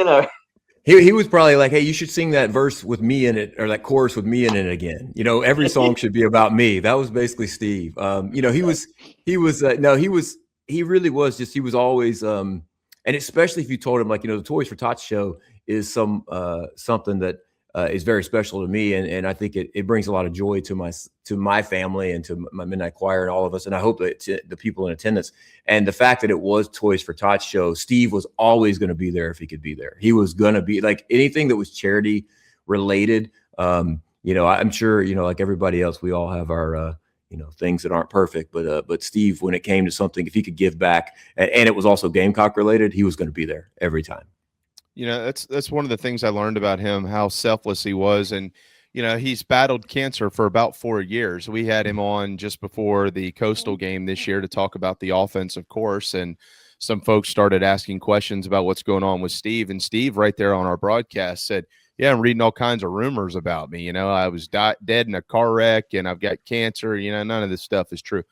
He was probably like, hey, you should sing that verse with me in it, or that chorus with me in it again. Every song should be about me. That was basically Steve. He really was just, he was always, and especially if you told him, the Toys for Tots show is something that is very special to me. And I think it brings a lot of joy to my family and to my Midnight Choir and all of us. And I hope that the people in attendance, and the fact that it was Toys for Tots show, Steve was always going to be there if he could be there. He was going to be, like, anything that was charity related. I'm sure, like everybody else, we all have our, things that aren't perfect, but Steve, when it came to something, if he could give back and it was also Gamecock related, he was going to be there every time. That's one of the things I learned about him, how selfless he was. And, he's battled cancer for about 4 years. We had him on just before the Coastal game this year to talk about the offense, of course. And some folks started asking questions about what's going on with Steve. And Steve, right there on our broadcast, said, yeah, I'm reading all kinds of rumors about me. I was dead in a car wreck and I've got cancer. None of this stuff is true.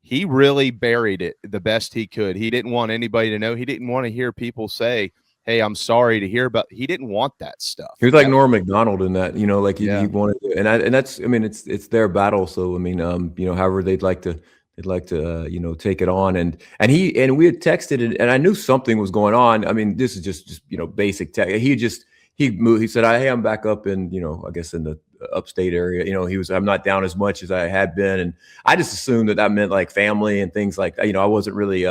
He really buried it the best he could. He didn't want anybody to know. He didn't want to hear people say, hey, I'm sorry to hear about. He didn't want that stuff. He was like Norm Macdonald in that, he wanted to, and that's, it's their battle. So, however they'd like to, take it on. And we had texted and I knew something was going on. This is just basic tech. He moved. He said, hey, I'm back up in, I guess in the upstate area. I'm not down as much as I had been. And I just assumed that meant like family and things like that. I wasn't really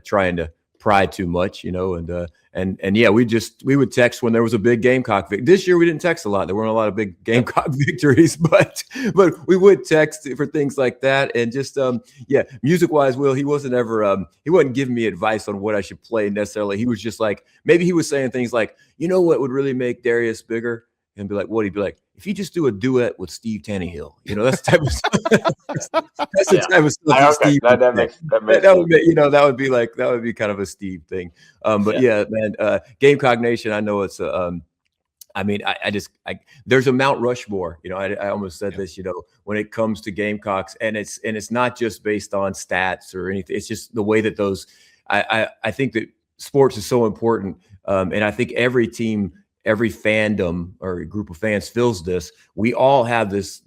trying to pry too much, and yeah, we would text when there was a big Gamecock this year. We didn't text a lot. There weren't a lot of big Gamecock victories, but we would text for things like that. And just music wise, he wasn't ever he wasn't giving me advice on what I should play necessarily. He was just like, maybe he was saying things like, what would really make Darius bigger, and be like, what? He'd be like, if you just do a duet with Steve Tanneyhill, that's the type of stuff. That's the type of stuff. Steve that would be kind of a Steve thing. Yeah, man, Gamecock Nation. I know it's there's a Mount Rushmore. I almost said this. When it comes to Gamecocks, and it's not just based on stats or anything. It's just the way that those. I think that sports is so important, and I think every team, every fandom or group of fans feels this. We all have these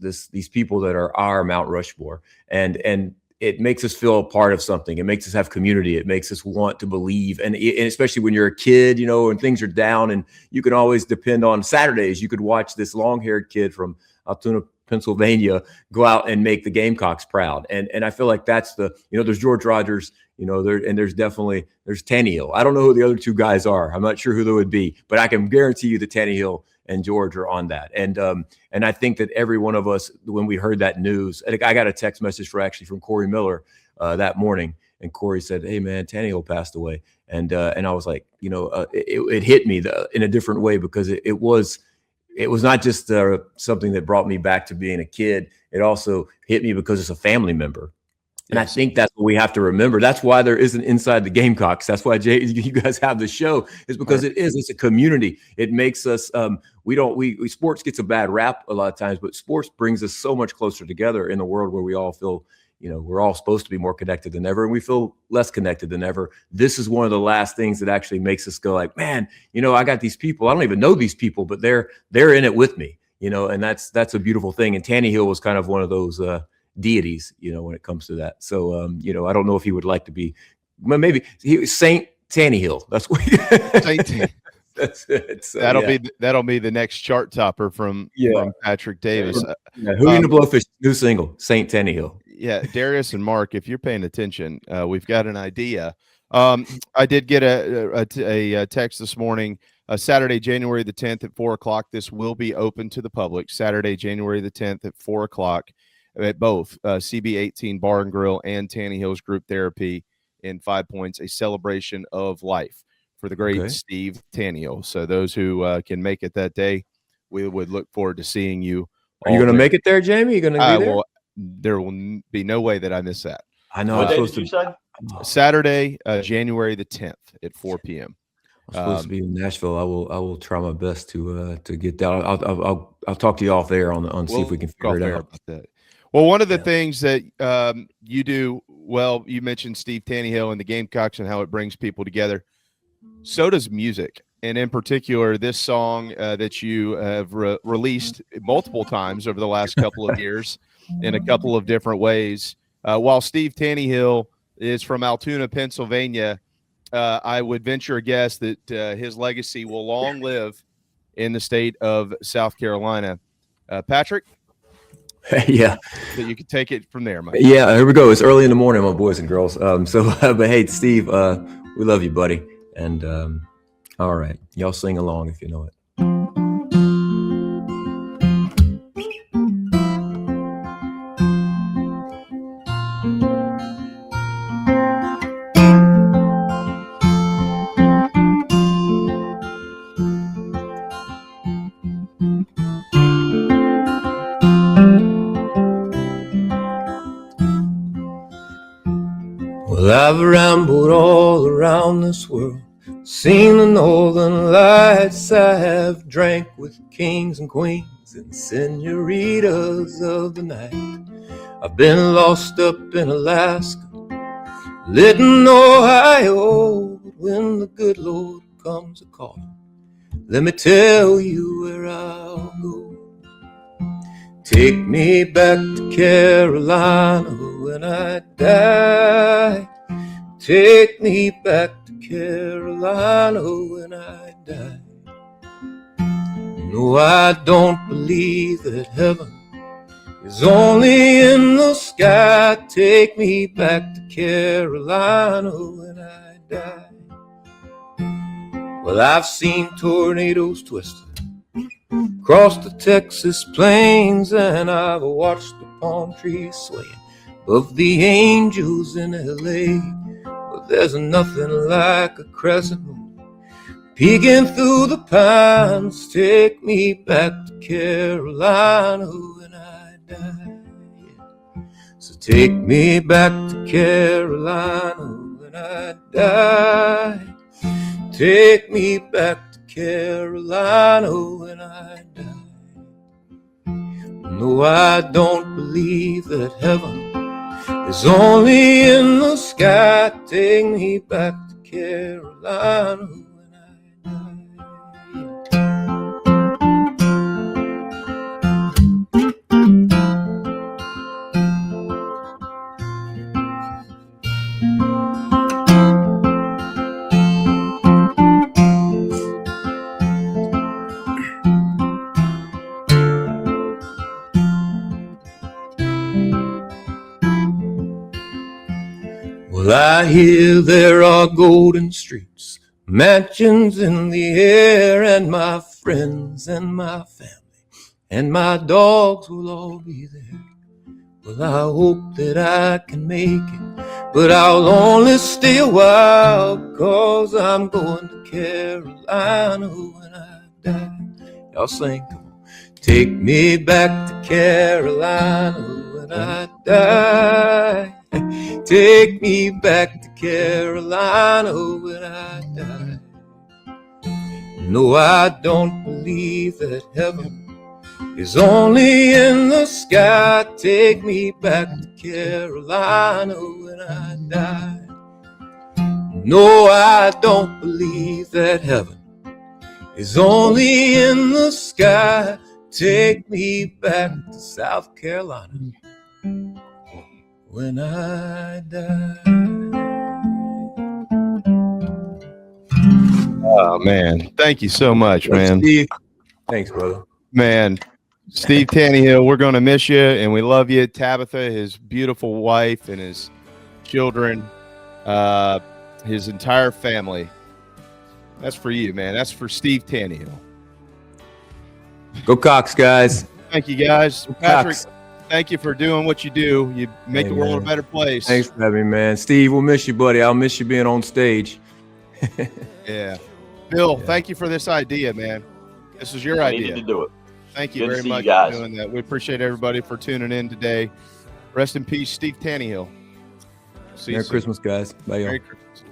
people that are our Mount Rushmore, and it makes us feel a part of something. It makes us have community. It makes us want to believe, and especially when you're a kid, and things are down, and you can always depend on Saturdays. You could watch this long-haired kid from Altoona, Pennsylvania go out and make the Gamecocks proud. And I feel like that's there's George Rogers, there's Taneyhill. I don't know who the other two guys are. I'm not sure who they would be, but I can guarantee you that Taneyhill and George are on that. And I think that every one of us, when we heard that news, I got a text message from Corey Miller that morning, and Corey said, "Hey man, Taneyhill passed away," and I was like, it hit me in a different way, because it was not just something that brought me back to being a kid. It also hit me because it's a family member. And I think that's what we have to remember. That's why there isn't Inside the Gamecocks. That's why, Jay, you guys have the show, is because it's a community. It makes us, sports gets a bad rap a lot of times, but sports brings us so much closer together in a world where we all feel, we're all supposed to be more connected than ever, and we feel less connected than ever. This is one of the last things that actually makes us go like, man, I got these people. I don't even know these people, but they're in it with me, and that's a beautiful thing. And Taneyhill was kind of one of those deities, when it comes to that. So, I don't know if he would like to be, maybe he was Saint Taneyhill. That's what that's it. So, that'll be the next chart topper from Patrick Davis. Who in the Blowfish new single, Saint Taneyhill. Yeah, Darius and Mark, if you're paying attention, we've got an idea. I did get a text this morning. Saturday, January the 10th at 4:00. This will be open to the public. Saturday, January the 10th at 4:00 at both CB18 Bar and Grill and Taneyhill's Group Therapy in 5 Points, a celebration of life for the great Steve Tanneyhill. So those who can make it that day, we would look forward to seeing you. Are you going to make it there, Jamie? Are you going to be there? There will be no way that I miss that. I know. What day did you say? Saturday, January the 10th at 4 p.m. I'm supposed to be in Nashville. I will try my best to get that. I'll talk to you off there on see if we can figure it out. About that. Well, one of the things that you do well, you mentioned Steve Tanneyhill and the Gamecocks and how it brings people together. So does music, and in particular, this song that you have released multiple times over the last couple of years in a couple of different ways. While Steve Tanneyhill is from Altoona, Pennsylvania, I would venture a guess that his legacy will long live in the state of South Carolina. Patrick? Yeah. So you can take it from there, Mike. Yeah, here we go. It's early in the morning, my boys and girls. But hey, Steve, we love you, buddy. And all right, y'all sing along if you know it. Well, I've rambled all around this world, seen the northern lights. I have drank with kings and queens and senoritas of the night. I've been lost up in Alaska, lit in Ohio. But when the good Lord comes a-calling, let me tell you where I'll go. Take me back to Carolina when I die. Take me back to Carolina when I die. No, I don't believe that heaven is only in the sky. Take me back to Carolina when I die. Well, I've seen tornadoes twisted across the Texas plains, and I've watched the palm trees swaying above the angels in L.A. But there's nothing like a crescent moon peeking through the pines. Take me back to Carolina when I die. So take me back to Carolina when I die. Take me back to Carolina when I die. No, I don't believe that heaven is only in the sky. Take me back to Carolina when I die. Well, I hear there are golden streets, mansions in the air, and my friends and my family and my dogs will all be there. Well, I hope that I can make it, but I'll only stay a while, 'cause I'm going to Carolina when I die. Y'all sing, come on. Take me back to Carolina when I die. Take me back to Carolina when I die. No, I don't believe that heaven is only in the sky. Take me back to Carolina when I die. No, I don't believe that heaven is only in the sky. Take me back to South Carolina when I die. Oh, man. Thank you so much, man. Steve. Thanks, brother. Man, Steve Tanneyhill, we're going to miss you, and we love you. Tabitha, his beautiful wife, and his children, his entire family. That's for you, man. That's for Steve Tanneyhill. Go Cox, guys. Thank you, guys. Go Patrick, Cox. thank you for doing what you do. You make the world a better place. Thanks for having me, man. Steve, we'll miss you, buddy. I'll miss you being on stage. Yeah. Bill, thank you for this idea, man. This is your idea. Needed to do it. Thank you Good to very see much you guys. for doing that. We appreciate everybody for tuning in today. Rest in peace, Steve Tanneyhill. See you Merry soon. Christmas, guys. Bye, y'all. Merry Christmas.